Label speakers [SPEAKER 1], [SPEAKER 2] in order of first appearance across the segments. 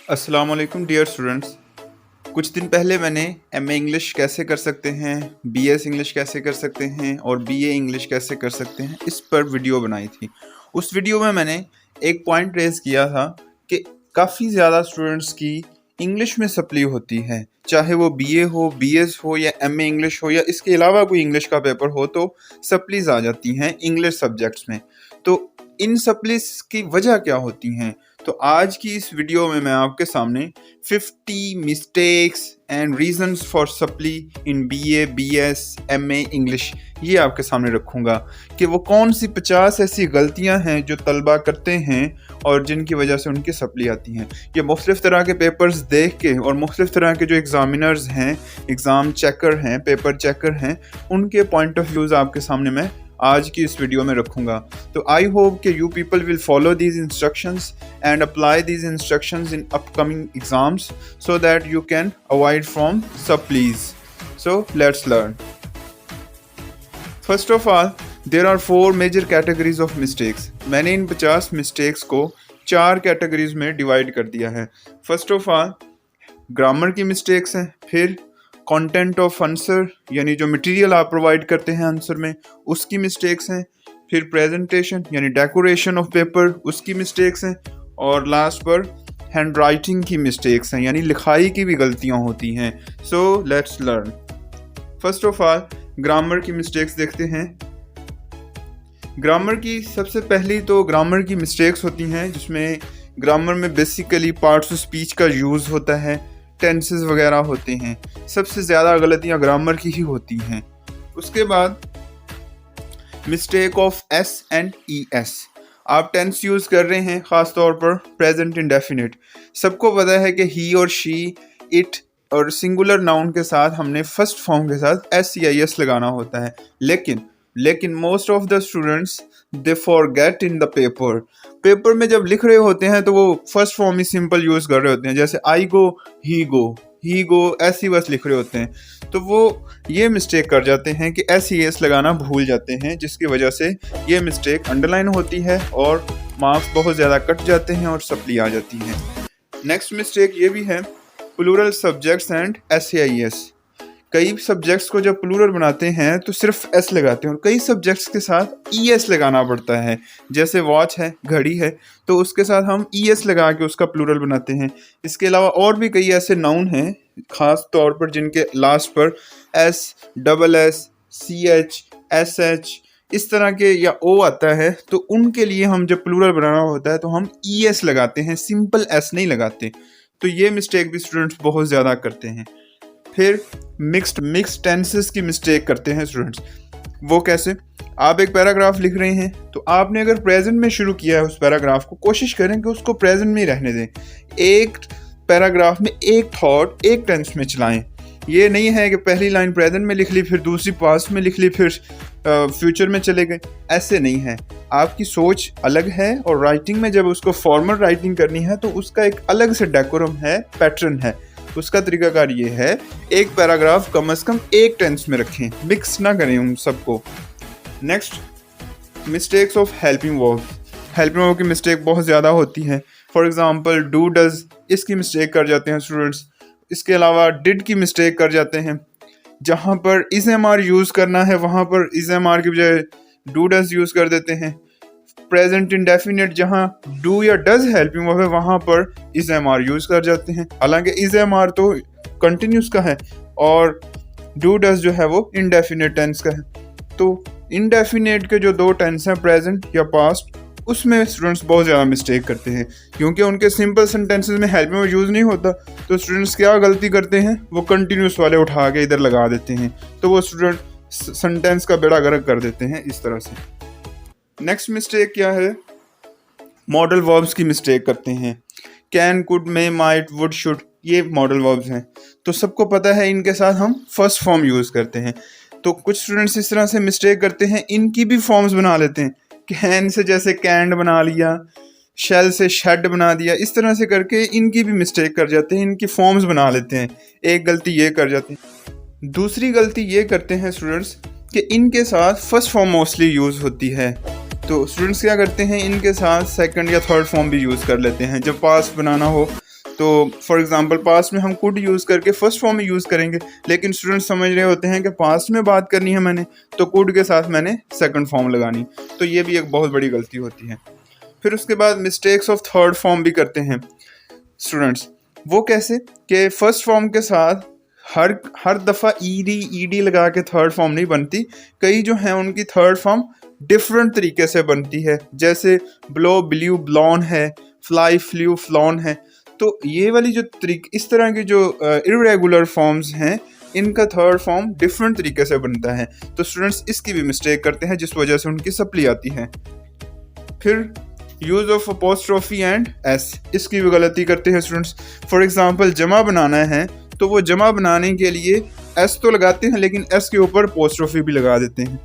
[SPEAKER 1] अस्सलाम वालेकुम dear students. कुछ दिन पहले मैंने एमए इंग्लिश कैसे कर सकते हैं, बीएस इंग्लिश कैसे कर सकते हैं और बीए इंग्लिश कैसे कर सकते हैं इस पर वीडियो बनाई थी। उस वीडियो में मैंने एक पॉइंट रेज़ किया था कि काफ़ी ज़्यादा स्टूडेंट्स की इंग्लिश में सप्ली होती है, चाहे वो बीए हो, बीएस हो या एमए इंग्लिश हो या इसके अलावा कोई इंग्लिश का पेपर हो, तो सप्लीज आ जाती हैं इंग्लिश सब्जेक्ट्स में। तो इन सप्लीज की वजह क्या होती हैं? तो आज की इस वीडियो में मैं आपके सामने 50 mistakes and reasons for supply in BA, BS, MA English ये आपके सामने रखूँगा कि वो कौन सी 50 ऐसी गलतियां हैं जो तलबा करते हैं और जिनकी वजह से उनकी सप्ली आती हैं। ये मुख्तलिफ़ तरह के पेपर्स देख के और मुख्तलिफ़ तरह के जो एग्ज़ामिनर्स हैं, एग्ज़ाम चेकर हैं, पेपर चेकर हैं, उनके पॉइंट ऑफ व्यूज़ आपके सामने मैं आज की इस वीडियो में रखूँगा। तो आई होप कि you people will follow these instructions and apply these instructions in upcoming exams so that you can avoid from supplies. So let's learn. First of all, there are 4 major categories of mistakes. मैंने इन 50 mistakes को 4 categories में divide कर दिया है। First of all, grammar की mistakes हैं, फिर content of answer यानी जो material आप provide करते हैं आंसर में उसकी mistakes हैं, फिर presentation यानी decoration of paper उसकी mistakes हैं, और लास्ट पर हैंड राइटिंग की मिस्टेक्स हैं यानी लिखाई की भी गलतियां होती हैं। So let's learn. First of all grammar की मिस्टेक्स देखते हैं। ग्रामर की सबसे पहली तो ग्रामर की मिस्टेक्स होती हैं जिसमें ग्रामर में बेसिकली पार्ट्स ऑफ स्पीच का यूज़ होता है, टेंसेस वगैरह होते हैं। सबसे ज़्यादा गलतियां ग्रामर की ही होती हैं। उसके बाद mistake of S and E S. आप टेंस यूज़ कर रहे हैं, ख़ास तौर पर प्रेजेंट इंडेफिनिट। सबको पता है कि ही और शी, इट और सिंगुलर नाउन के साथ हमने फर्स्ट फॉर्म के साथ एस या एस लगाना होता है, लेकिन most of the students they forget in the paper में जब लिख रहे होते हैं तो वो फर्स्ट फॉर्म ही सिंपल यूज़ कर रहे होते हैं, जैसे आई गो, ही गो ऐसी बस लिख रहे होते हैं। तो वो ये मिस्टेक कर जाते हैं कि एस ई एस लगाना भूल जाते हैं, जिसकी वजह से ये मिस्टेक अंडरलाइन होती है और मार्क्स बहुत ज़्यादा कट जाते हैं और सप्ली आ जाती है। नेक्स्ट मिस्टेक ये भी है plural subjects and S A I S. कई सब्जेक्ट्स को जब प्लूरल बनाते हैं तो सिर्फ एस लगाते हैं और कई सब्जेक्ट्स के साथ ई एस लगाना पड़ता है। जैसे वॉच है, घड़ी है, तो उसके साथ हम ई एस लगा के उसका प्लूरल बनाते हैं। इसके अलावा और भी कई ऐसे नाउन हैं ख़ास तौर पर जिनके लास्ट पर S, double S, C H, S H इस तरह के या ओ आता है, तो उनके लिए हम जब प्लूरल बनाना होता है तो हम ई एस लगाते हैं, सिंपल एस नहीं लगाते। तो ये मिस्टेक भी स्टूडेंट्स बहुत ज़्यादा करते हैं। फिर मिक्स्ड टेंसेस की मिस्टेक करते हैं स्टूडेंट्स। वो कैसे? आप एक पैराग्राफ लिख रहे हैं तो आपने अगर प्रेजेंट में शुरू किया है उस पैराग्राफ को, कोशिश करें कि उसको प्रेजेंट में ही रहने दें। एक पैराग्राफ में एक थॉट एक टेंस में चलाएं। ये नहीं है कि पहली लाइन प्रेजेंट में लिख ली, फिर दूसरी पास्ट में लिख ली, फिर फ्यूचर में चले गए। ऐसे नहीं है। आपकी सोच अलग है और राइटिंग में जब उसको फॉर्मल राइटिंग करनी है तो उसका एक अलग से डेकोरम है, पैटर्न है। उसका तरीकाकार ये है, एक पैराग्राफ कम से कम एक टेंस में रखें, मिक्स ना करें उन सबको। Next mistakes of helping verb. Helping verb की मिस्टेक बहुत ज़्यादा होती है। फॉर एग्जांपल डू, डज इसकी मिस्टेक कर जाते हैं स्टूडेंट्स। इसके अलावा डिड की मिस्टेक कर जाते हैं। जहाँ पर इज एम आर यूज़ करना है वहाँ पर इज एम आर की बजाय डू डज यूज़ कर देते हैं। प्रेजेंट इंडेफिनिट जहाँ डू या डज हेल्पिंग वर्ब है वहाँ पर इज एम आर यूज़ कर जाते हैं, हालांकि इज एम आर तो कंटिन्यूस का है और डू डज जो है वो इंडेफिनिट टेंस का है। तो इंडेफिनिट के जो 2 टेंस हैं, प्रेजेंट या पास्ट, उसमें स्टूडेंट्स बहुत ज़्यादा मिस्टेक करते हैं क्योंकि उनके सिंपल सेंटेंसेस में हेल्पिंग वर्ब यूज़ नहीं होता। तो स्टूडेंट्स क्या गलती करते हैं, वो कंटिन्यूस वाले उठा के इधर लगा देते हैं, तो वो स्टूडेंट सेंटेंस का बेड़ा गर्क कर देते हैं इस तरह से। नेक्स्ट मिस्टेक क्या है? मॉडल वर्ब्स की मिस्टेक करते हैं। Can, could, may, might, would, should ये मॉडल वर्ब्स हैं, तो सबको पता है इनके साथ हम फर्स्ट फॉर्म यूज़ करते हैं। तो कुछ स्टूडेंट्स इस तरह से मिस्टेक करते हैं, इनकी भी फॉर्म्स बना लेते हैं। कैन से जैसे कैंड बना लिया, शेल से शेड बना दिया, इस तरह से करके इनकी भी मिस्टेक कर जाते हैं, इनकी फॉर्म्स बना लेते हैं। एक गलती ये कर जाते हैं। दूसरी गलती ये करते हैं स्टूडेंट्स कि इनके साथ फर्स्ट फॉर्म मोस्टली यूज़ होती है, तो स्टूडेंट्स क्या करते हैं, इनके साथ सेकंड या थर्ड फॉर्म भी यूज़ कर लेते हैं। जब पास्ट बनाना हो तो फॉर एग्जांपल पास्ट में हम कुड यूज़ करके फर्स्ट फॉर्म में यूज़ करेंगे, लेकिन स्टूडेंट समझ रहे होते हैं कि पास्ट में बात करनी है मैंने, तो कुड के साथ मैंने सेकंड फॉर्म लगानी, तो ये भी एक बहुत बड़ी गलती होती है। फिर उसके बाद मिस्टेक्स ऑफ थर्ड फॉर्म भी करते हैं स्टूडेंट्स। वो कैसे कि फर्स्ट फॉर्म के साथ हर दफ़ा ईडी लगा के थर्ड फॉर्म नहीं बनती, कई जो हैं उनकी थर्ड फॉर्म डिफरेंट तरीके से बनती है, जैसे ब्लो ब्ल्यू ब्लॉन है, फ्लाई फ्लू फ्लॉन है। तो ये वाली जो इस तरह की जो इरेगुलर फॉर्म्स हैं, इनका थर्ड फॉर्म डिफरेंट तरीके से बनता है, तो स्टूडेंट्स इसकी भी मिस्टेक करते हैं, जिस वजह से उनकी सप्ली आती है। फिर use of apostrophe and S, इसकी भी गलती करते हैं स्टूडेंट्स। फॉर एग्जांपल जमा बनाना है तो वो जमा बनाने के लिए एस तो लगाते हैं, लेकिन एस के ऊपर अपोस्ट्रोफी भी लगा देते हैं,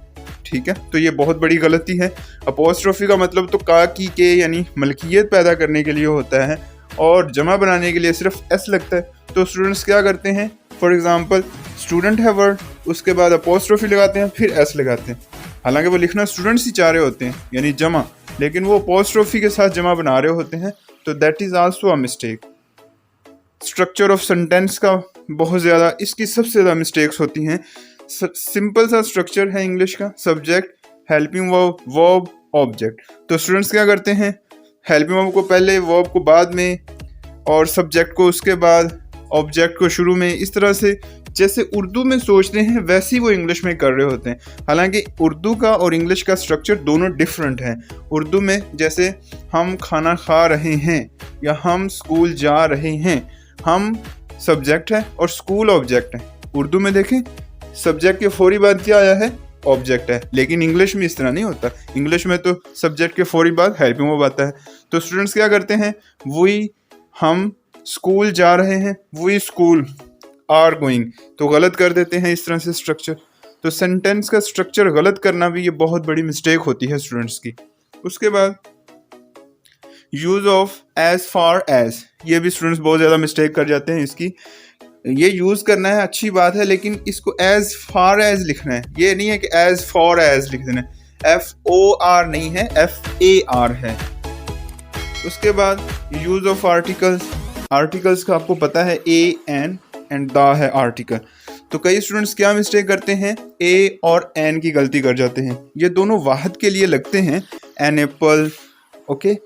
[SPEAKER 1] ठीक है। तो ये बहुत बड़ी गलती है। अपोस्ट्रोफी का मतलब तो का की के यानी मलकियत पैदा करने के लिए होता है, और जमा बनाने के लिए सिर्फ एस लगता है। तो स्टूडेंट्स क्या करते हैं, फॉर एग्जांपल स्टूडेंट है वर्ड, उसके बाद अपोस्ट्रोफी लगाते हैं, फिर एस लगाते हैं। हालांकि वो लिखना स्टूडेंट्स ही चाह रहे होते हैं यानी जमा, लेकिन वो अपोस्ट्रोफी के साथ जमा बना रहे होते हैं, तो that is also a mistake. Structure of sentence का बहुत ज़्यादा, इसकी सबसे ज़्यादा मिस्टेक्स होती हैं। सिंपल सा स्ट्रक्चर है इंग्लिश का, subject, helping verb, verb, object. तो स्टूडेंट्स क्या करते हैं, हेल्पिंग वर्ब को पहले, वर्ब को बाद में, और सब्जेक्ट को उसके बाद, ऑब्जेक्ट को शुरू में। इस तरह से जैसे उर्दू में सोचते हैं वैसे ही वो इंग्लिश में कर रहे होते हैं। हालांकि उर्दू का और इंग्लिश का स्ट्रक्चर दोनों डिफरेंट है। उर्दू में जैसे हम खाना खा रहे हैं या हम स्कूल जा रहे हैं, हम सब्जेक्ट है और स्कूल ऑब्जेक्ट है। उर्दू में देखें सब्जेक्ट के फौरी बाद क्या आया है, ऑब्जेक्ट है, लेकिन इंग्लिश में इस तरह नहीं होता। इंग्लिश में तो सब्जेक्ट के फौरी बाद हेल्पिंग वर्ब आता है। तो स्टूडेंट्स क्या करते हैं, वही हम स्कूल जा रहे हैं, वही स्कूल आर गोइंग, तो गलत कर देते हैं इस तरह से स्ट्रक्चर। तो सेंटेंस का स्ट्रक्चर गलत करना भी ये बहुत बड़ी मिस्टेक होती है स्टूडेंट्स की। उसके बाद use of as far as, ये भी स्टूडेंट्स बहुत ज़्यादा मिस्टेक कर जाते हैं इसकी। ये यूज़ करना है अच्छी बात है, लेकिन इसको एज फार एज लिखना है, ये नहीं है कि एज फॉर एज लिख देना है। FOR नहीं है, FAR है। उसके बाद यूज ऑफ आर्टिकल्स, आर्टिकल्स का आपको पता है A, N एंड द है आर्टिकल। तो कई स्टूडेंट्स क्या मिस्टेक करते हैं, A और N की गलती कर जाते हैं। ये दोनों वाहद के लिए लगते हैं, एन एप्पल, ओके,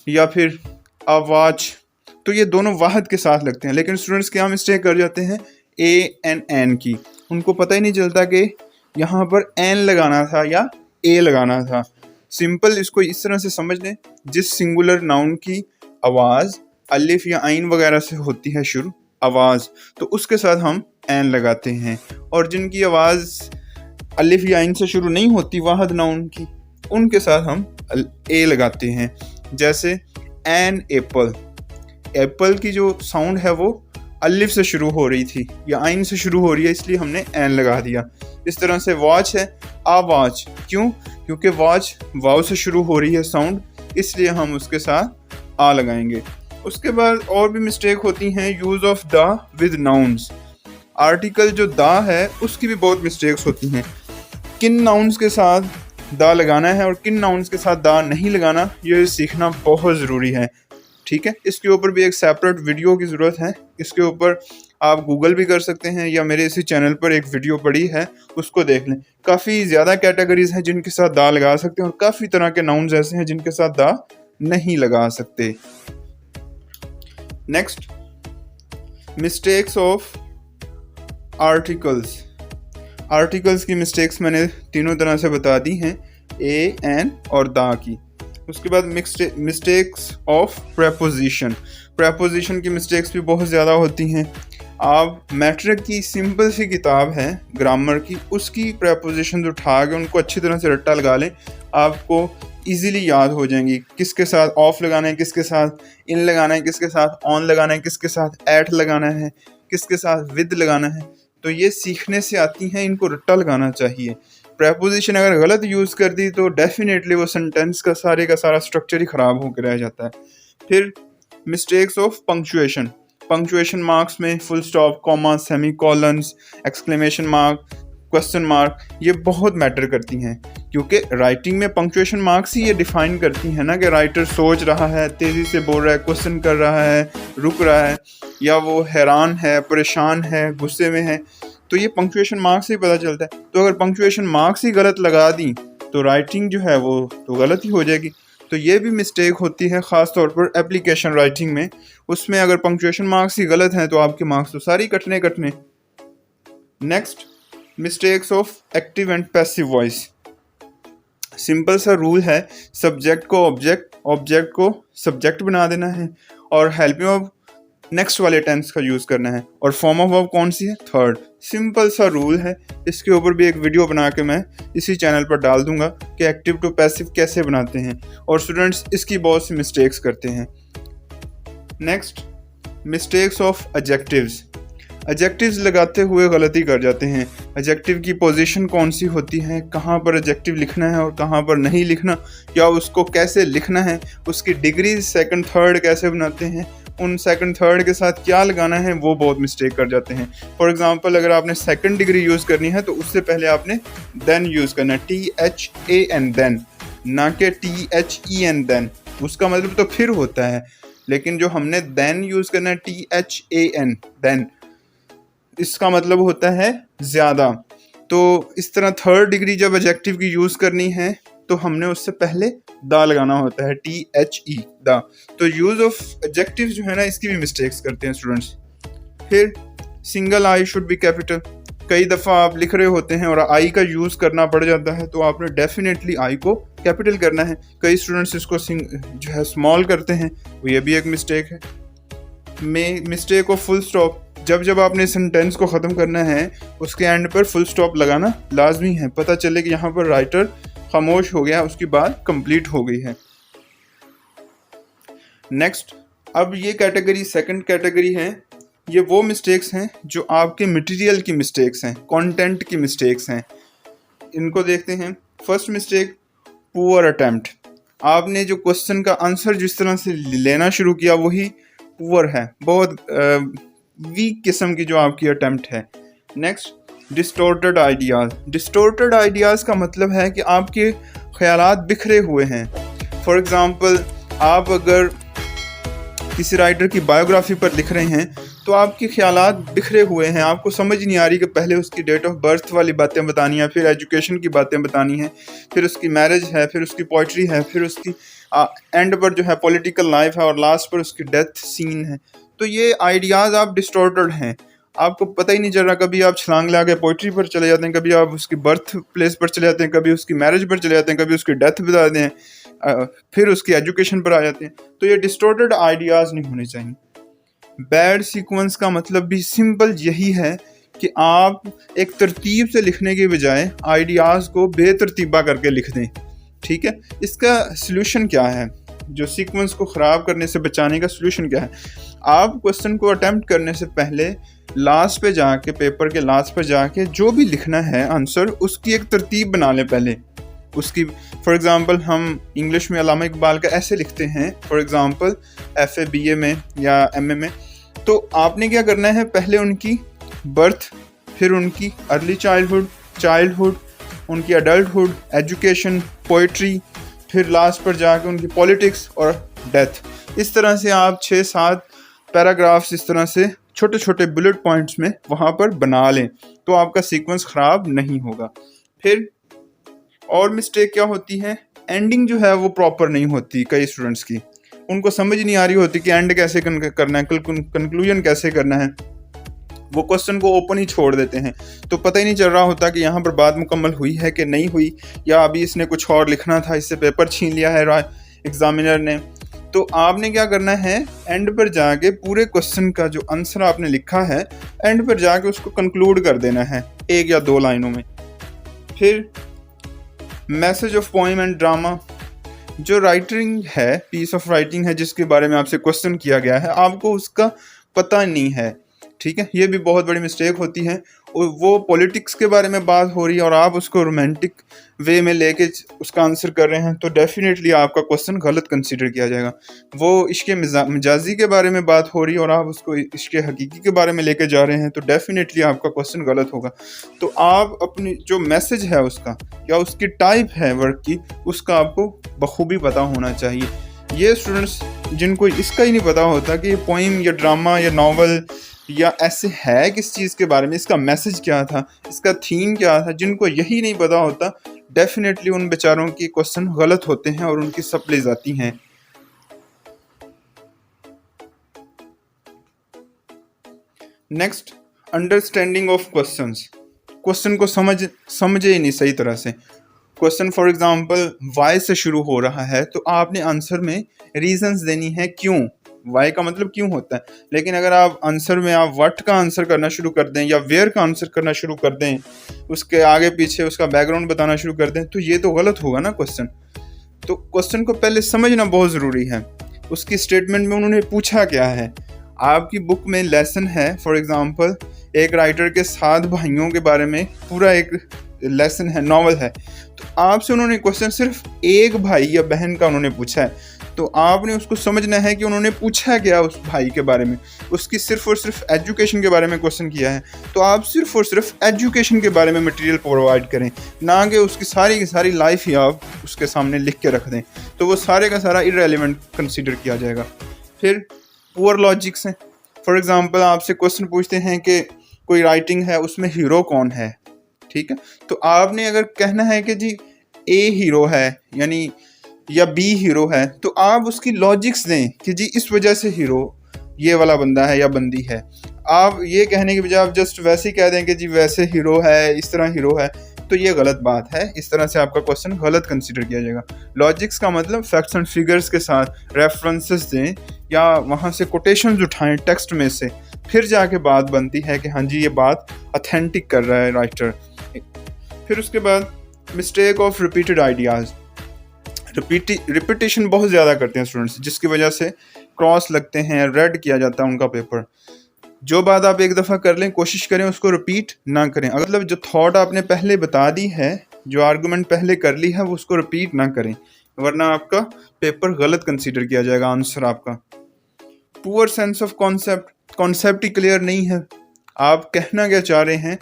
[SPEAKER 1] या फिर अ वॉच, तो ये दोनों वाहद के साथ लगते हैं। लेकिन स्टूडेंट्स क्या मिस्टेक कर जाते हैं, A एंड N की, उनको पता ही नहीं चलता कि यहाँ पर N लगाना था या A लगाना था। सिंपल इसको इस तरह से समझ लें, जिस सिंगुलर नाउन की आवाज़ अलिफ या आइन वगैरह से होती है शुरू, आवाज़, तो उसके साथ हम एन लगाते हैं, और जिनकी आवाज़ अलिफ या आइन से शुरू नहीं होती वाहद नाउन की, उनके साथ हम ए लगाते हैं। जैसे एन एप्पल, एप्पल की जो साउंड है वो अलिफ से शुरू हो रही थी या आइन से शुरू हो रही है, इसलिए हमने एन लगा दिया। इस तरह से वॉच है आ वॉच, क्यों, क्योंकि वॉच वाव से शुरू हो रही है साउंड, इसलिए हम उसके साथ आ लगाएंगे। उसके बाद और भी मिस्टेक होती हैं, use of the with nouns, article जो द है उसकी भी बहुत मिस्टेक्स होती हैं। किन नाउन्स के साथ द लगाना है और किन नाउन्स के साथ द नहीं लगाना, ये सीखना बहुत ज़रूरी है, ठीक है। इसके ऊपर भी एक सेपरेट वीडियो की ज़रूरत है, इसके ऊपर आप गूगल भी कर सकते हैं या मेरे इसी चैनल पर एक वीडियो पड़ी है उसको देख लें। काफ़ी ज़्यादा कैटेगरीज हैं जिनके साथ दा लगा सकते हैं और काफ़ी तरह के नाउन्स ऐसे हैं जिनके साथ दा नहीं लगा सकते। Next, mistakes of articles. Articles की मिस्टेक्स मैंने तीनों तरह से बता दी हैं, ए, एन और दा की। उसके बाद मिस्टेक्स ऑफ प्रेपोजिशन, प्रेपोजिशन की मिस्टेक्स भी बहुत ज़्यादा होती हैं। आप मैट्रिक की सिंपल सी किताब है ग्रामर की, उसकी प्रेपोजिशन उठा के उनको अच्छी तरह से रट्टा लगा लें, आपको इजीली याद हो जाएंगी। किसके साथ ऑफ लगाना है, किसके साथ इन लगाना है, किसके साथ ऑन लगाना है, किसके साथ एट लगाना है, किसके साथ विद लगाना है, तो ये सीखने से आती हैं, इनको रट्टा लगाना चाहिए। प्रेपोजिशन अगर गलत यूज़ कर दी तो डेफिनेटली वो सेंटेंस का सारा स्ट्रक्चर ही ख़राब होकर रह जाता है। फिर mistakes of punctuation, punctuation marks में full stop, comma, semicolons, exclamation mark, question mark, ये बहुत मैटर करती हैं। क्योंकि राइटिंग में पंक्चुएशन मार्क्स ही ये डिफाइन करती है ना कि राइटर सोच रहा है, तेज़ी से बोल रहा है, क्वेश्चन कर रहा है, रुक रहा है, या वो हैरान है, परेशान है, गुस्से में है, तो ये पंक्चुएशन मार्क्स से ही पता चलता है। तो अगर पंक्चुएशन मार्क्स ही गलत लगा दी तो राइटिंग जो है वो तो गलत ही हो जाएगी। तो ये भी मिस्टेक होती है ख़ास तौर पर एप्लीकेशन राइटिंग में। उसमें अगर पंक्चुएशन मार्क्स ही गलत हैं तो आपके मार्क्स तो सारे कटने। Next, mistakes of active and passive voice. Simple सा रूल है, सब्जेक्ट को ऑब्जेक्ट, ऑब्जेक्ट को सब्जेक्ट बना देना है, और हेल्पिंग ऑफ नेक्स्ट वाले टेंस का यूज़ करना है। और फॉर्म ऑफ वर्ब कौन सी है? थर्ड। सिंपल सा रूल है। इसके ऊपर भी एक वीडियो बना के मैं इसी चैनल पर डाल दूंगा कि एक्टिव टू पैसिव कैसे बनाते हैं, और स्टूडेंट्स इसकी बहुत सी मिस्टेक्स करते हैं। Next, mistakes of adjectives. Adjectives लगाते हुए गलती कर जाते हैं। एडजेक्टिव की पोजीशन कौन सी होती है, कहाँ पर एडजेक्टिव लिखना है और कहाँ पर नहीं लिखना, या उसको कैसे लिखना है, उसकी डिग्री सेकंड थर्ड कैसे बनाते हैं, उन सेकंड थर्ड के साथ क्या लगाना है, वो बहुत मिस्टेक कर जाते हैं। फॉर एग्जांपल, अगर आपने सेकंड डिग्री यूज़ करनी है तो उससे पहले आपने देन यूज़ करना है, THAN देन, ना कि THEN देन। उसका मतलब तो फिर होता है, लेकिन जो हमने देन यूज़ करना है THAN देन, इसका मतलब होता है ज़्यादा। तो इस तरह थर्ड डिग्री जब एडजेक्टिव की यूज़ करनी है तो हमने उससे पहले दा लगाना होता है, THE दा। तो यूज़ ऑफ एडजेक्टिव जो है ना, इसकी भी मिस्टेक्स करते हैं स्टूडेंट्स। फिर single I should be capital. कई दफ़ा आप लिख रहे होते हैं और आई का यूज़ करना पड़ जाता है, तो आपने डेफिनेटली आई को कैपिटल करना है। कई स्टूडेंट्स इसको जो है स्मॉल करते हैं, वो ये भी एक मिस्टेक है। Mistake of full stop. जब आपने सेंटेंस को ख़त्म करना है, उसके एंड पर फुल स्टॉप लगाना लाजमी है, पता चले कि यहाँ पर राइटर खामोश हो गया, उसकी बात कंप्लीट हो गई है। नेक्स्ट, अब ये कैटेगरी सेकंड कैटेगरी है। ये वो मिस्टेक्स हैं जो आपके मटेरियल की मिस्टेक्स हैं, कंटेंट की मिस्टेक्स हैं। इनको देखते हैं। First mistake, poor attempt. आपने जो क्वेश्चन का आंसर जिस तरह से लेना शुरू किया वही पुअर है, बहुत वीक किस्म की जो आपकी अटेम्प्ट है। Next, distorted ideas. Distorted ideas का मतलब है कि आपके ख्यालात बिखरे हुए हैं। फॉर एग्ज़ाम्पल, आप अगर किसी राइटर की बायोग्राफी पर लिख रहे हैं तो आपके ख्यालात बिखरे हुए हैं, आपको समझ नहीं आ रही कि पहले उसकी डेट ऑफ बर्थ वाली बातें बतानी है, फिर एजुकेशन की बातें बतानी है, फिर उसकी मैरिज है, फिर उसकी पोइट्री है, फिर उसकी एंड पर जो है पॉलिटिकल लाइफ है, और लास्ट पर उसकी डेथ सीन है। तो ये आइडियाज़ आप डिस्टॉर्टेड हैं, आपको पता ही नहीं चल रहा। कभी आप छलांग लगा के पोइट्री पर चले जाते हैं, कभी आप उसकी बर्थ प्लेस पर चले जाते हैं, कभी उसकी मैरिज पर चले जाते हैं, कभी उसकी डेथ बताते हैं, फिर उसकी एजुकेशन पर आ जाते हैं। तो ये डिस्टॉर्टेड आइडियाज़ नहीं होने चाहिए। बैड सीक्वेंस का मतलब भी सिंपल यही है कि आप एक तरतीब से लिखने के बजाय आइडियाज़ को बेतरतीबा करके लिख दें। ठीक है, इसका सलूशन क्या है? जो सीक्वेंस को ख़राब करने से बचाने का सलूशन क्या है? आप क्वेश्चन को अटेम्प्ट करने से पहले लास्ट पे जाके, पेपर के लास्ट पे जाके जो भी लिखना है आंसर, उसकी एक तरतीब बना लें पहले उसकी। फॉर एग्ज़ाम्पल, हम इंग्लिश में अल्लामा इकबाल का ऐसे लिखते हैं, फॉर एग्ज़ाम्पल FA BA में या MA में, तो आपने क्या करना है, पहले उनकी बर्थ, फिर उनकी अर्ली चाइल्डहुड, उनकी अडल्टहुड, एजुकेशन, पोइट्री, फिर लास्ट पर जाके उनकी पॉलिटिक्स और डेथ। इस तरह से आप 6-7 पैराग्राफ्स इस तरह से छोटे छोटे बुलेट पॉइंट्स में वहाँ पर बना लें, तो आपका सीक्वेंस ख़राब नहीं होगा। फिर और मिस्टेक क्या होती है, एंडिंग जो है वो प्रॉपर नहीं होती। कई स्टूडेंट्स की उनको समझ नहीं आ रही होती कि एंड कैसे करना है, कंक्लूजन कैसे करना है, वो क्वेश्चन को ओपन ही छोड़ देते हैं, तो पता ही नहीं चल रहा होता कि यहाँ पर बात मुकम्मल हुई है कि नहीं हुई, या अभी इसने कुछ और लिखना था, इससे पेपर छीन लिया है एग्जामिनर ने। तो आपने क्या करना है, एंड पर जाके पूरे क्वेश्चन का जो आंसर आपने लिखा है, एंड पर जाके उसको कंक्लूड कर देना है 1 या 2 लाइनों में। फिर message of poem and drama. जो राइटिंग है, पीस ऑफ राइटिंग है जिसके बारे में आपसे क्वेश्चन किया गया है, आपको उसका पता नहीं है। ठीक है, ये भी बहुत बड़ी मिस्टेक होती है। वो पॉलिटिक्स के बारे में बात हो रही है और आप उसको रोमांटिक वे में लेके उसका आंसर कर रहे हैं, तो डेफिनेटली आपका क्वेश्चन गलत कंसीडर किया जाएगा। वो इश्क़ मजाजी के बारे में बात हो रही है और आप उसको इश्क़ हकीकी के बारे में लेके जा रहे हैं, तो डेफिनेटली आपका क्वेश्चन गलत होगा। तो आप अपनी जो मैसेज है उसका या उसकी टाइप है वर्क की, उसका आपको बखूबी पता होना चाहिए। ये स्टूडेंट्स जिनको इसका ही नहीं पता होता कि ये पोइम या ड्रामा या नावल या ऐसे है किस चीज़ के बारे में, इसका मैसेज क्या था, इसका थीम क्या था, जिनको यही नहीं पता होता, डेफिनेटली उन बेचारों की क्वेश्चन गलत होते हैं और उनकी सप्लीज आती हैं। Next, understanding of questions. Question को समझे ही नहीं सही तरह से। क्वेश्चन फॉर एग्जांपल वाई से शुरू हो रहा है, तो आपने आंसर में रीजंस देनी है क्यों। वाई का मतलब क्यों होता है, लेकिन अगर आप आंसर में आप व्हाट का आंसर करना शुरू कर दें या वेयर का आंसर करना शुरू कर दें, उसके आगे पीछे उसका बैकग्राउंड बताना शुरू कर दें, तो ये तो गलत होगा ना क्वेश्चन। तो क्वेश्चन को पहले समझना बहुत ज़रूरी है। उसकी स्टेटमेंट में उन्होंने पूछा क्या है। आपकी बुक में लेसन है, फॉर एग्जांपल एक राइटर के 7 भाइयों के बारे में पूरा एक लेसन है, नॉवल है, तो आपसे उन्होंने क्वेश्चन सिर्फ एक भाई या बहन का उन्होंने पूछा है, तो आपने उसको समझना है कि उन्होंने पूछा क्या उस भाई के बारे में। उसकी सिर्फ और सिर्फ एजुकेशन के बारे में क्वेश्चन किया है, तो आप सिर्फ और सिर्फ एजुकेशन के बारे में मटेरियल प्रोवाइड करें, ना कि उसकी सारी की सारी लाइफ ही आप उसके सामने लिख के रख दें, तो वो सारे का सारा इररेलेवेंट कंसीडर किया जाएगा। फिर पुअर लॉजिक्स हैं। फॉर एग्जांपल आपसे क्वेश्चन पूछते हैं कि कोई राइटिंग है, उसमें हीरो कौन है, ठीक है, तो आपने अगर कहना है कि जी ए हीरो है यानी या बी हीरो है, तो आप उसकी लॉजिक्स दें कि जी इस वजह से हीरो ये वाला बंदा है या बंदी है। आप ये कहने के बजाय आप जस्ट वैसे ही कह दें कि जी वैसे हीरो है, इस तरह हीरो है, तो ये गलत बात है। इस तरह से आपका क्वेश्चन गलत कंसीडर किया जाएगा। लॉजिक्स का मतलब फैक्ट्स एंड फिगर्स के साथ रेफरेंसेस दें या वहाँ से कोटेशंस उठाएं टेक्स्ट में से, फिर जाके बात बनती है कि हाँ जी ये बात ऑथेंटिक कर रहा है राइटर। फिर उसके बाद mistake of repeated ideas. Repetition बहुत ज़्यादा करते हैं स्टूडेंट्स, जिसकी वजह से क्रॉस लगते हैं, रेड किया जाता है उनका पेपर। जो बात आप एक दफ़ा कर लें, कोशिश करें उसको रिपीट ना करें। मतलब जो थॉट आपने पहले बता दी है, जो आर्गुमेंट पहले कर ली है, वो उसको रिपीट ना करें, वरना आपका पेपर गलत कंसीडर किया जाएगा आंसर आपका। Poor sense of concept he clear नहीं है, आप कहना क्या चाह रहे हैं,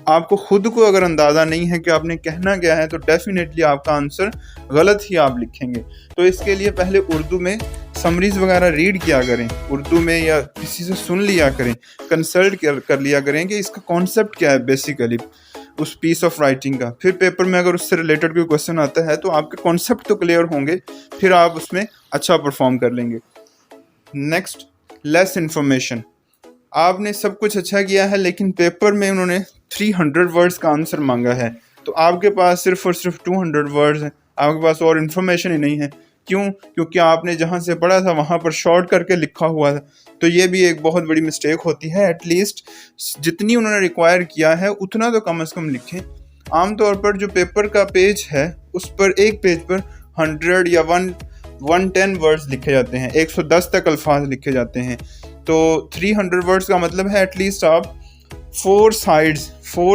[SPEAKER 1] आपको खुद को अगर अंदाज़ा नहीं है कि आपने कहना क्या है, तो डेफिनेटली आपका आंसर गलत ही आप लिखेंगे। तो इसके लिए पहले उर्दू में समरीज वगैरह रीड किया करें, उर्दू में या किसी से सुन लिया करें, कंसल्ट कर लिया करें कि इसका कॉन्सेप्ट क्या है बेसिकली उस पीस ऑफ राइटिंग का। फिर पेपर में अगर उससे रिलेटेड कोई क्वेश्चन आता है, तो आपके कॉन्सेप्ट तो क्लियर होंगे, फिर आप उसमें अच्छा परफॉर्म कर लेंगे। Next, less information. आपने सब कुछ अच्छा किया है, लेकिन पेपर में उन्होंने 300 वर्ड्स का आंसर मांगा है, तो आपके पास सिर्फ और सिर्फ 200 वर्ड्स हैं, आपके पास और इन्फॉर्मेशन ही नहीं है। क्यों? क्योंकि आपने जहाँ से पढ़ा था वहाँ पर शॉर्ट करके लिखा हुआ था। तो ये भी एक बहुत बड़ी मिस्टेक होती है। एटलीस्ट जितनी उन्होंने रिक्वायर किया है उतना तो कम से कम लिखें। आमतौर पर जो पेपर का पेज है, उस पर एक पेज पर 100 या 110 वर्ड्स लिखे जाते हैं, 110 तक अल्फाज लिखे जाते हैं। तो 300 वर्ड्स का मतलब है एटलीस्ट आप 4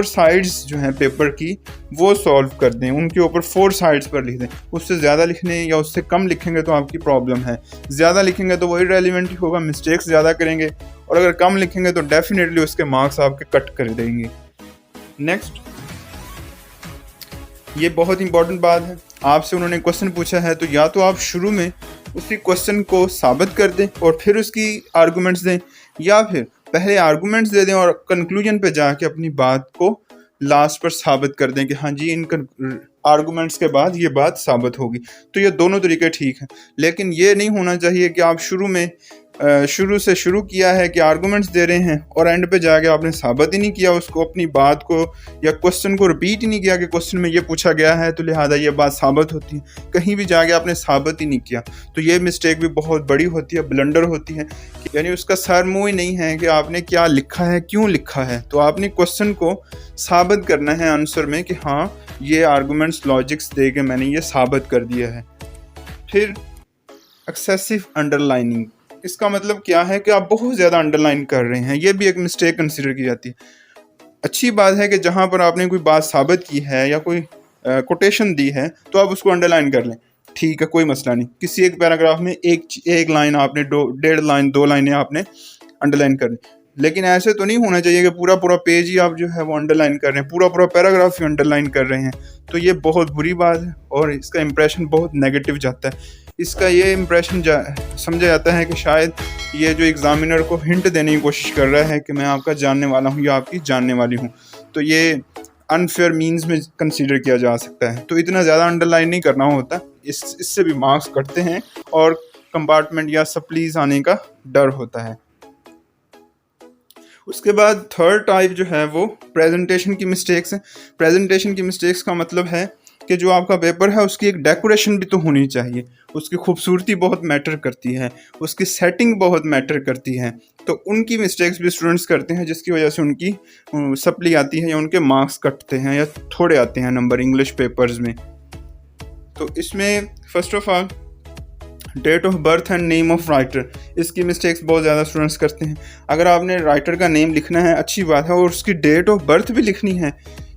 [SPEAKER 1] साइड्स जो हैं पेपर की, वो सॉल्व कर दें, उनके ऊपर 4 साइड्स पर लिख दें। उससे ज़्यादा लिखने या उससे कम लिखेंगे तो आपकी प्रॉब्लम है। ज़्यादा लिखेंगे तो वो इररेलेवेंट ही होगा, मिस्टेक्स ज़्यादा करेंगे, और अगर कम लिखेंगे तो डेफिनेटली उसके मार्क्स आपके कट कर देंगे। नेक्स्ट, ये बहुत इंपॉर्टेंट बात है। आपसे उन्होंने क्वेश्चन पूछा है, तो या तो आप शुरू में उसी क्वेश्चन को साबित कर दें और फिर उसकी आर्गूमेंट्स दें, या फिर पहले आर्गूमेंट्स दे दें और कंक्लूजन पे जाके अपनी बात को लास्ट पर साबित कर दें कि हाँ जी इन आर्गूमेंट्स के बाद ये बात साबित होगी। तो ये दोनों तरीके ठीक हैं, लेकिन ये नहीं होना चाहिए कि आप शुरू से शुरू किया है कि आर्गूमेंट्स दे रहे हैं और एंड पे जाके आपने साबित ही नहीं किया उसको, अपनी बात को या क्वेश्चन को रिपीट ही नहीं किया कि क्वेश्चन में ये पूछा गया है तो लिहाजा ये बात साबित होती है। कहीं भी जाके आपने साबित ही नहीं किया, तो ये मिस्टेक भी बहुत बड़ी होती है, ब्लंडर होती है। यानी उसका सर मुँह ही नहीं है कि आपने क्या लिखा है, क्यों लिखा है। तो आपने क्वेश्चन को साबित करना है आंसर में कि हाँ ये आर्गूमेंट्स लॉजिक्स दे के मैंने ये साबित कर दिया है। फिर एक्सेसिव अंडरलाइनिंग। इसका मतलब क्या है कि आप बहुत ज़्यादा अंडरलाइन कर रहे हैं, ये भी एक मिस्टेक कंसिडर की जाती है। अच्छी बात है कि जहाँ पर आपने कोई बात साबित की है या कोई कोटेशन दी है तो आप उसको अंडरलाइन कर लें, ठीक है, कोई मसला नहीं। किसी एक पैराग्राफ में एक लाइन आपने 1.5 लाइन 2 लाइनें आपने अंडरलाइन कर ली, लेकिन ऐसे तो नहीं होना चाहिए कि पूरा पूरा पेज ही आप जो है वो अंडरलाइन कर रहे हैं, पूरा पूरा पैराग्राफ ही अंडरलाइन कर रहे हैं। तो ये बहुत बुरी बात है और इसका इंप्रेशन बहुत नेगेटिव जाता है। इसका ये इम्प्रेशन समझा जाता है कि शायद ये जो एग्ज़ामिनर को हिंट देने की कोशिश कर रहा है कि मैं आपका जानने वाला हूँ या आपकी जानने वाली हूँ। तो ये अनफेयर मीन्स में कंसीडर किया जा सकता है। तो इतना ज़्यादा अंडरलाइन नहीं करना होता, इससे भी मार्क्स कटते हैं और कंपार्टमेंट या सप्लीज आने का डर होता है। उसके बाद थर्ड टाइप जो है वो प्रेजेंटेशन की मिस्टेक्स है। प्रेजेंटेशन की मिस्टेक्स का मतलब है कि जो आपका पेपर है उसकी एक डेकोरेशन भी तो होनी चाहिए, उसकी खूबसूरती बहुत मैटर करती है, उसकी सेटिंग बहुत मैटर करती है। तो उनकी मिस्टेक्स भी स्टूडेंट्स करते हैं जिसकी वजह से उनकी सप्ली आती है या उनके मार्क्स कटते हैं या थोड़े आते हैं नंबर इंग्लिश पेपर्स में। तो इसमें first of all date of birth and name of writer, इसकी मिस्टेक्स बहुत ज़्यादा स्टूडेंट्स करते हैं। अगर आपने राइटर का नेम लिखना है अच्छी बात है, और उसकी डेट ऑफ बर्थ भी लिखनी है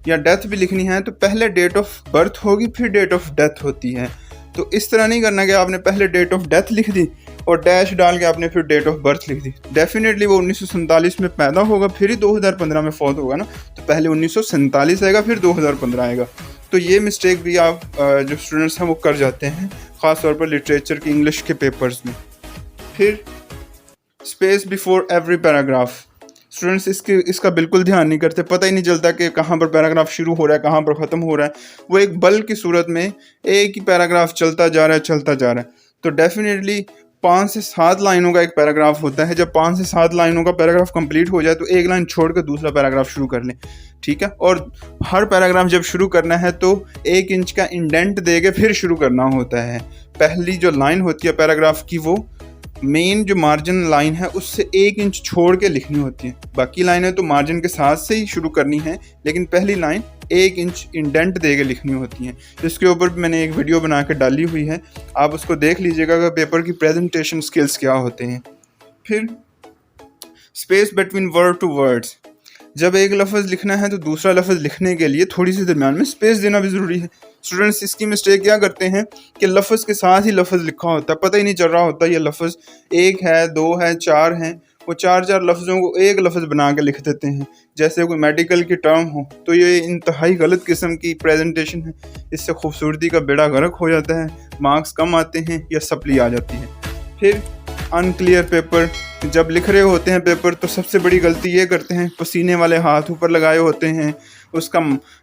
[SPEAKER 1] या डेथ भी लिखनी है तो पहले डेट ऑफ बर्थ होगी फिर डेट ऑफ डेथ होती है। तो इस तरह नहीं करना कि आपने पहले डेट ऑफ डेथ लिख दी और डैश डाल के आपने फिर डेट ऑफ बर्थ लिख दी। डेफिनेटली वो 1947 में पैदा होगा फिर ही 2015 में फौत होगा ना, तो पहले 1947 आएगा फिर 2015 आएगा। तो ये मिस्टेक भी आप जो स्टूडेंट्स हैं वो कर जाते हैं, ख़ास तौर पर लिटरेचर के इंग्लिश के पेपर्स में। फिर space before every paragraph, students इसका बिल्कुल ध्यान नहीं करते, पता ही नहीं चलता कि कहाँ पर पैराग्राफ शुरू हो रहा है कहाँ पर ख़त्म हो रहा है। वो एक बल की सूरत में एक ही पैराग्राफ चलता जा रहा है। तो डेफिनेटली 5 से 7 लाइनों का एक पैराग्राफ होता है। जब 5 से 7 लाइनों का पैराग्राफ कंप्लीट हो जाए तो एक लाइन छोड़कर दूसरा पैराग्राफ शुरू कर लें, ठीक है। और हर पैराग्राफ जब शुरू करना है तो 1 इंच का इंडेंट दे के फिर शुरू करना होता है। पहली जो लाइन होती है पैराग्राफ की वो मेन जो मार्जिन लाइन है उससे 1 इंच छोड़ के लिखनी होती है। बाकी लाइनें तो मार्जिन के साथ से ही शुरू करनी है, लेकिन पहली लाइन 1 इंच इंडेंट दे के लिखनी होती है। इसके ऊपर मैंने एक वीडियो बना के डाली हुई है, आप उसको देख लीजिएगा कि पेपर की प्रेजेंटेशन स्किल्स क्या होते हैं। फिर space between word to words, जब एक लफ्ज़ लिखना है तो दूसरा लफ्ज़ लिखने के लिए थोड़ी सी दरम्यान में स्पेस देना भी ज़रूरी है। स्टूडेंट्स इसकी मिस्टेक क्या करते हैं कि लफ्ज़ के साथ ही लफ्ज़ लिखा होता है, पता ही नहीं चल रहा होता ये लफ्ज़ 1 है 2 है 4 हैं, वो 4 लफ्ज़ों को एक लफ्ज़ बना के लिख देते हैं जैसे कोई मेडिकल की टर्म हो। तो ये इंतहाई गलत किस्म की प्रेजेंटेशन है, इससे खूबसूरती का बेड़ा गर्क हो जाता है, मार्क्स कम आते हैं या सप्ली आ जाती है। फिर अनक्लियर पेपर, जब लिख रहे होते हैं पेपर तो सबसे बड़ी गलती ये करते हैं, पसीने वाले हाथ ऊपर लगाए होते हैं, उसका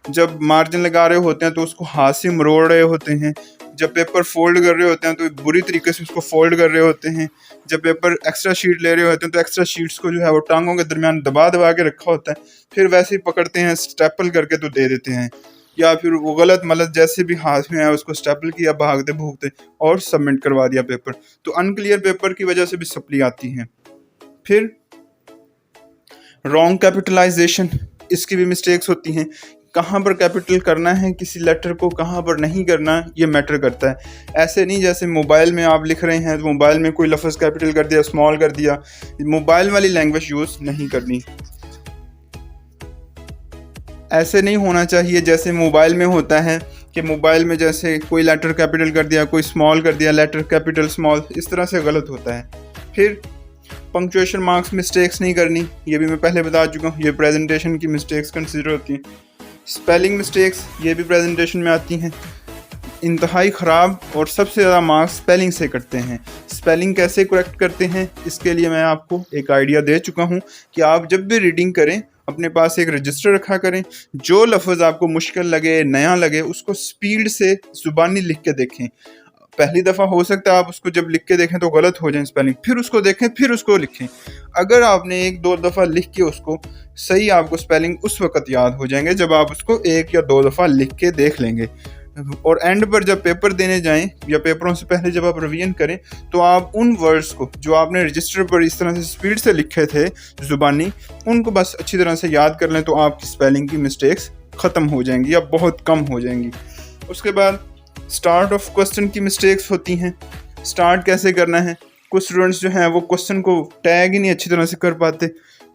[SPEAKER 1] जब मार्जिन लगा रहे होते हैं तो उसको हाथ से मरोड़ रहे होते हैं, जब पेपर फोल्ड कर रहे होते हैं तो बुरी तरीके से उसको फोल्ड कर रहे होते हैं, जब पेपर एक्स्ट्रा शीट ले रहे होते हैं तो एक्स्ट्रा शीट्स को जो है वो टांगों के दरमियान दबा के रखा होता है, फिर वैसे ही पकड़ते हैं स्टेपल करके तो दे देते हैं, या फिर वो गलत मलत जैसे भी हाथ में आया उसको स्टेपल किया भागते भूगते और सबमिट करवा दिया पेपर। तो अनक्लियर पेपर की वजह से भी सप्ली आती है। फिर रॉन्ग कैपिटलाइजेशन, इसकी भी मिस्टेक्स होती हैं, कहाँ पर कैपिटल करना है किसी लेटर को, कहाँ पर नहीं करना, ये मैटर करता है। ऐसे नहीं जैसे मोबाइल में आप लिख रहे हैं तो मोबाइल में कोई लफ्ज़ कैपिटल कर दिया स्मॉल कर दिया, मोबाइल वाली लैंग्वेज यूज़ नहीं करनी। ऐसे नहीं होना चाहिए जैसे मोबाइल में होता है कि मोबाइल में जैसे कोई लेटर कैपिटल कर दिया कोई स्मॉल कर दिया, लेटर कैपिटल स्मॉल, इस तरह से गलत होता है। फिर पंक्चुएशन मार्क्स मिस्टेक्स नहीं करनी, ये भी मैं पहले बता चुका हूँ, ये प्रेजेंटेशन की मिस्टेक्स कंसिडर होती हैं। स्पेलिंग मिस्टेक्स ये भी प्रेजेंटेशन में आती हैं, इंतहाई ख़राब और सबसे ज़्यादा मार्क्स स्पेलिंग से कटते हैं। स्पेलिंग कैसे करेक्ट करते हैं इसके लिए मैं आपको एक आइडिया दे चुका हूँ कि आप जब भी रीडिंग करें अपने पास एक रजिस्टर रखा करें, जो लफ्ज़ आपको मुश्किल लगे नया लगे उसको स्पीड से ज़ुबानी लिख के देखें। पहली दफ़ा हो सकता है आप उसको जब लिख के देखें तो गलत हो जाए स्पेलिंग, फिर उसको देखें फिर उसको लिखें। अगर आपने 1-2 दफ़ा लिख के उसको सही, आपको स्पेलिंग उस वक़्त याद हो जाएंगे जब आप उसको 1 या 2 दफ़ा लिख के देख लेंगे। और एंड पर जब पेपर देने जाएं या पेपरों से पहले जब आप रिवीजन करें तो आप उन वर्ड्स को जो आपने रजिस्टर पर इस तरह से स्पीड से लिखे थे ज़ुबानी, उनको बस अच्छी तरह से याद कर लें तो आपकी स्पेलिंग की मिस्टेक्स ख़त्म हो जाएंगी या बहुत कम हो जाएंगी। उसके बाद स्टार्ट ऑफ क्वेश्चन की मिस्टेक्स होती हैं। स्टार्ट कैसे करना है, कुछ स्टूडेंट्स जो हैं वो क्वेश्चन को टैग ही नहीं अच्छी तरह से कर पाते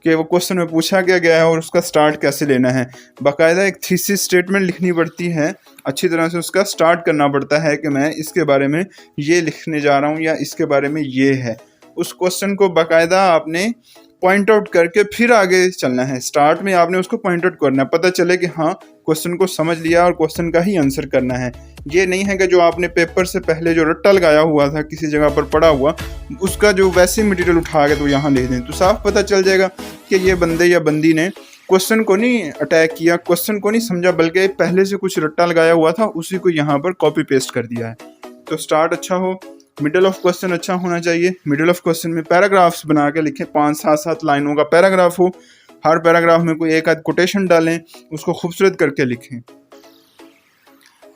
[SPEAKER 1] कि वो क्वेश्चन में पूछा क्या गया है और उसका स्टार्ट कैसे लेना है। बाकायदा एक थीसिस स्टेटमेंट लिखनी पड़ती है, अच्छी तरह से उसका स्टार्ट करना पड़ता है कि मैं इसके बारे में ये लिखने जा रहा हूँ या इसके बारे में ये है। उस क्वेश्चन को बाकायदा आपने पॉइंट आउट करके फिर आगे चलना है। स्टार्ट में आपने उसको पॉइंट आउट करना है, पता चले कि हाँ क्वेश्चन को समझ लिया और क्वेश्चन का ही आंसर करना है। ये नहीं है कि जो आपने पेपर से पहले जो रट्टा लगाया हुआ था किसी जगह पर पड़ा हुआ, उसका जो वैसे मटेरियल उठा के तो यहाँ लिख दें, तो साफ पता चल जाएगा कि ये बंदे या बंदी ने क्वेश्चन को नहीं अटैक किया, क्वेश्चन को नहीं समझा, बल्कि पहले से कुछ रट्टा लगाया हुआ था उसी को यहाँ पर कॉपी पेस्ट कर दिया है। तो स्टार्ट अच्छा हो, मिडल ऑफ क्वेश्चन अच्छा होना चाहिए। मिडल ऑफ क्वेश्चन में पैराग्राफ्स बना के लिखें, 5-7 लाइनों का पैराग्राफ हो, हर पैराग्राफ में कोई एक आध कोटेशन डालें, उसको खूबसूरत करके लिखें।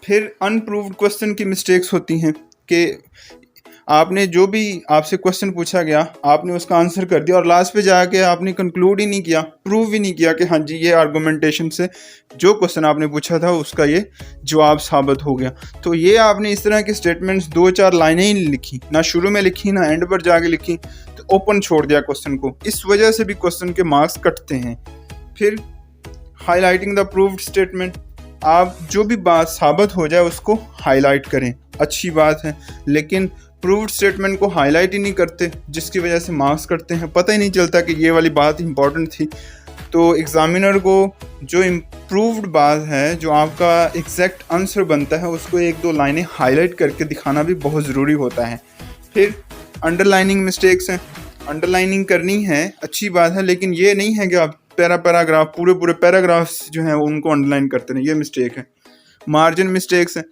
[SPEAKER 1] फिर अनप्रूव्ड क्वेश्चन की मिस्टेक्स होती हैं कि आपने जो भी आपसे क्वेश्चन पूछा गया आपने उसका आंसर कर दिया और लास्ट पे जाके आपने कंक्लूड ही नहीं किया, प्रूव ही नहीं किया कि हाँ जी ये आर्गूमेंटेशन से जो क्वेश्चन आपने पूछा था उसका ये जवाब साबित हो गया। तो ये आपने इस तरह की स्टेटमेंट्स 2-4 लाइनें ही लिखी, ना शुरू में लिखी ना एंड पर जाके लिखी, तो ओपन छोड़ दिया क्वेश्चन को। इस वजह से भी क्वेश्चन के मार्क्स कटते हैं। फिर हाईलाइटिंग द प्रूव्ड स्टेटमेंट, आप जो भी बात साबित हो जाए उसको हाईलाइट करें, अच्छी बात है, लेकिन प्रूव्ड स्टेटमेंट को हाईलाइट ही नहीं करते, जिसकी वजह से मार्क्स कटते हैं। पता ही नहीं चलता कि ये वाली बात इंपॉर्टेंट थी। तो एग्जामिनर को जो इम्प्रूव्ड बात है, जो आपका एग्जैक्ट आंसर बनता है, उसको 1-2 लाइनें हाईलाइट करके दिखाना भी बहुत ज़रूरी होता है। फिर अंडरलाइनिंग मिस्टेक्स हैं, अंडरलाइनिंग करनी है, अच्छी बात है, लेकिन ये नहीं है कि आप पैराग्राफ पूरे पैराग्राफ्स जो हैं उनको अंडरलाइन करते रहें, ये मिस्टेक है। मार्जिन मिस्टेक्स हैं।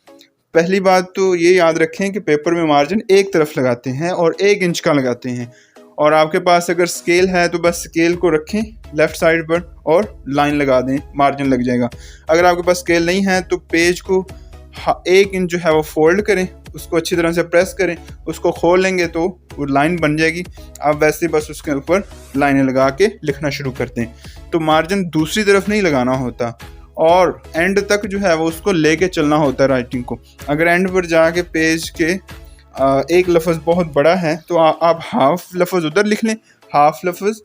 [SPEAKER 1] पहली बात तो ये याद रखें कि पेपर में मार्जिन एक तरफ लगाते हैं और 1 इंच का लगाते हैं, और आपके पास अगर स्केल है तो बस स्केल को रखें लेफ़्ट साइड पर और लाइन लगा दें, मार्जिन लग जाएगा। अगर आपके पास स्केल नहीं है तो पेज को 1 इंच जो है वो फोल्ड करें, उसको अच्छी तरह से प्रेस करें, उसको खोल लेंगे तो वो लाइन बन जाएगी। आप वैसे बस उसके ऊपर लाइनें लगा के लिखना शुरू करते हैं। तो मार्जिन दूसरी तरफ नहीं लगाना होता और एंड तक जो है वो उसको लेके चलना होता है राइटिंग को। अगर एंड पर जाके पेज के एक लफ्ज़ बहुत बड़ा है तो आप हाफ लफ्ज़ उधर लिख लें, हाफ लफ्ज़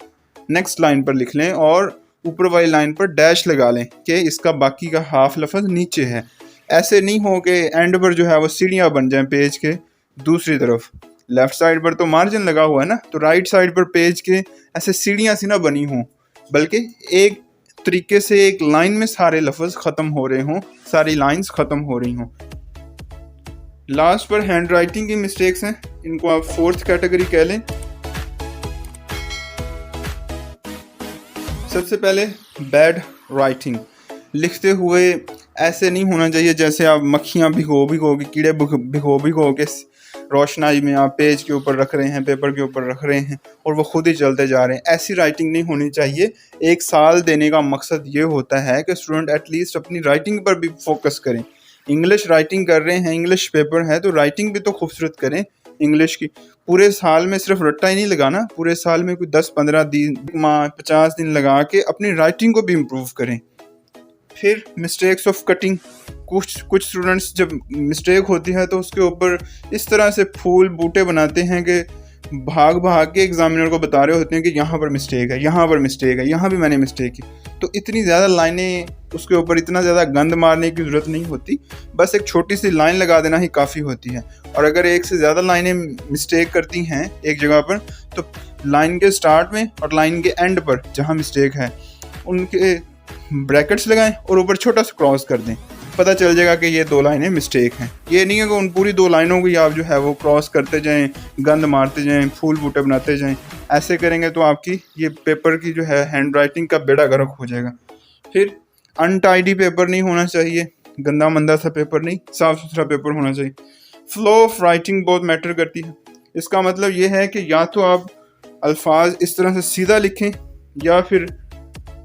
[SPEAKER 1] नेक्स्ट लाइन पर लिख लें और ऊपर वाली लाइन पर डैश लगा लें कि इसका बाकी का हाफ लफ्ज़ नीचे है। ऐसे नहीं हो कि एंड पर जो है वो सीढ़ियाँ बन जाएं पेज के दूसरी तरफ। लेफ़्ट साइड पर तो मार्जिन लगा हुआ है ना, तो राइट साइड पर पेज के ऐसे सीढ़ियाँ सी ना बनी हों, बल्कि एक तरीके से एक लाइन में सारे लफ्ज़ ख़त्म हो रहे हों, सारी लाइंस ख़त्म हो रही हों। लास्ट पर हैंड राइटिंग की मिस्टेक्स हैं, इनको आप 4th कैटेगरी कह लें। सबसे पहले बैड राइटिंग, लिखते हुए ऐसे नहीं होना चाहिए जैसे आप मक्खियाँ भिगो के कीड़े भिगो के रोशनाई में आप पेज के ऊपर रख रहे हैं, पेपर के ऊपर रख रहे हैं और वो खुद ही चलते जा रहे हैं। ऐसी राइटिंग नहीं होनी चाहिए। 1 साल देने का मकसद ये होता है कि स्टूडेंट एटलीस्ट अपनी राइटिंग पर भी फोकस करें। इंग्लिश राइटिंग कर रहे हैं, इंग्लिश पेपर है, तो राइटिंग भी तो खूबसूरत करें इंग्लिश की। पूरे साल में सिर्फ रट्टा ही नहीं लगाना, पूरे साल में कोई 10-15 दिन, 50 दिन लगा के अपनी राइटिंग को भी इम्प्रूव करें। फिर मिस्टेक्स ऑफ कटिंग, कुछ स्टूडेंट्स जब मिस्टेक होती है तो उसके ऊपर इस तरह से फूल बूटे बनाते हैं कि भाग के एग्जामिनर को बता रहे होते हैं कि यहाँ पर मिस्टेक है, यहाँ पर मिस्टेक है, यहाँ भी मैंने मिस्टेक की। तो इतनी ज़्यादा लाइनें, उसके ऊपर इतना ज़्यादा गंद मारने की ज़रूरत नहीं होती, बस एक छोटी सी लाइन लगा देना ही काफ़ी होती है। और अगर एक से ज़्यादा लाइनें मिस्टेक करती हैं एक जगह पर, तो लाइन के स्टार्ट में और लाइन के एंड पर जहाँ मिस्टेक है उनके ब्रैकेट्स लगाएं और ऊपर छोटा सा क्रॉस कर दें, पता चल जाएगा कि ये 2 लाइनें मिस्टेक हैं। ये नहीं है कि उन पूरी 2 लाइनों को आप जो है वो क्रॉस करते जाएं, गंद मारते जाएं, फूल बूटे बनाते जाएं। ऐसे करेंगे तो आपकी ये पेपर की जो है हैंड राइटिंग का बेड़ा गर्क हो जाएगा। फिर अनटाइडी पेपर नहीं होना चाहिए, गंदा मंदा सा पेपर नहीं, साफ़ सुथरा पेपर होना चाहिए। फ्लो ऑफ राइटिंग बहुत मैटर करती है। इसका मतलब ये है कि या तो आप अल्फाज इस तरह से सीधा लिखें या फिर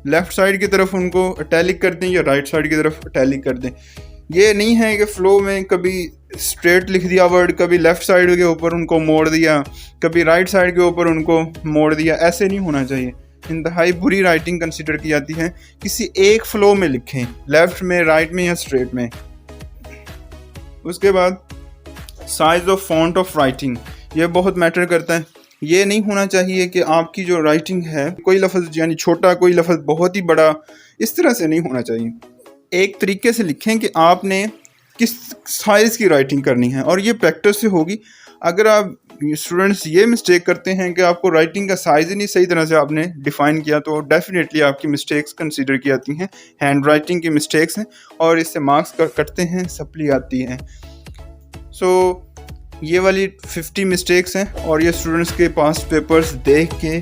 [SPEAKER 1] लेफ़्ट साइड की तरफ उनको इटैलिक कर दें या राइट साइड की तरफ इटैलिक कर दें। ये नहीं है कि फ़्लो में कभी स्ट्रेट लिख दिया वर्ड, कभी लेफ़्ट साइड के ऊपर उनको मोड़ दिया, कभी राइट साइड के ऊपर उनको मोड़ दिया। ऐसे नहीं होना चाहिए, इंतहाई बुरी राइटिंग कंसिडर की जाती है। किसी एक फ़्लो में लिखें, लेफ़्ट में, राइट में या स्ट्रेट में। उसके बाद size of font of writing, ये बहुत मैटर करता है। ये नहीं होना चाहिए कि आपकी जो राइटिंग है कोई लफ्ज़ यानी छोटा, कोई लफ्ज़ बहुत ही बड़ा, इस तरह से नहीं होना चाहिए। एक तरीके से लिखें कि आपने किस साइज़ की राइटिंग करनी है, और ये प्रैक्टिस से होगी। अगर आप स्टूडेंट्स ये मिस्टेक करते हैं कि आपको राइटिंग का साइज़ ही नहीं सही तरह से आपने डिफ़ाइन किया, तो डेफिनेटली आपकी मिस्टेक्स कंसीडर की जाती हैं, हैंड राइटिंग की मिस्टेक्स हैं, और इससे मार्क्स कटते हैं, सप्ली आती है। सो ये वाली 50 मिस्टेक्स हैं, और ये स्टूडेंट्स के पास पेपर्स देख के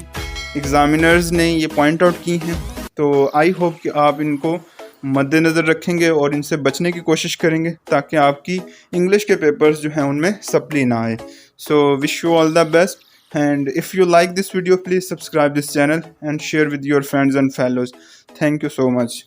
[SPEAKER 1] एग्ज़ामिनर्स ने ये पॉइंट आउट की हैं। तो आई होप कि आप इनको मद्देनज़र रखेंगे और इनसे बचने की कोशिश करेंगे, ताकि आपकी इंग्लिश के पेपर्स जो हैं उनमें सप्ली ना आए। So wish you all the best, and if you like this video please subscribe this channel and share with your friends and fellows. Thank you so much.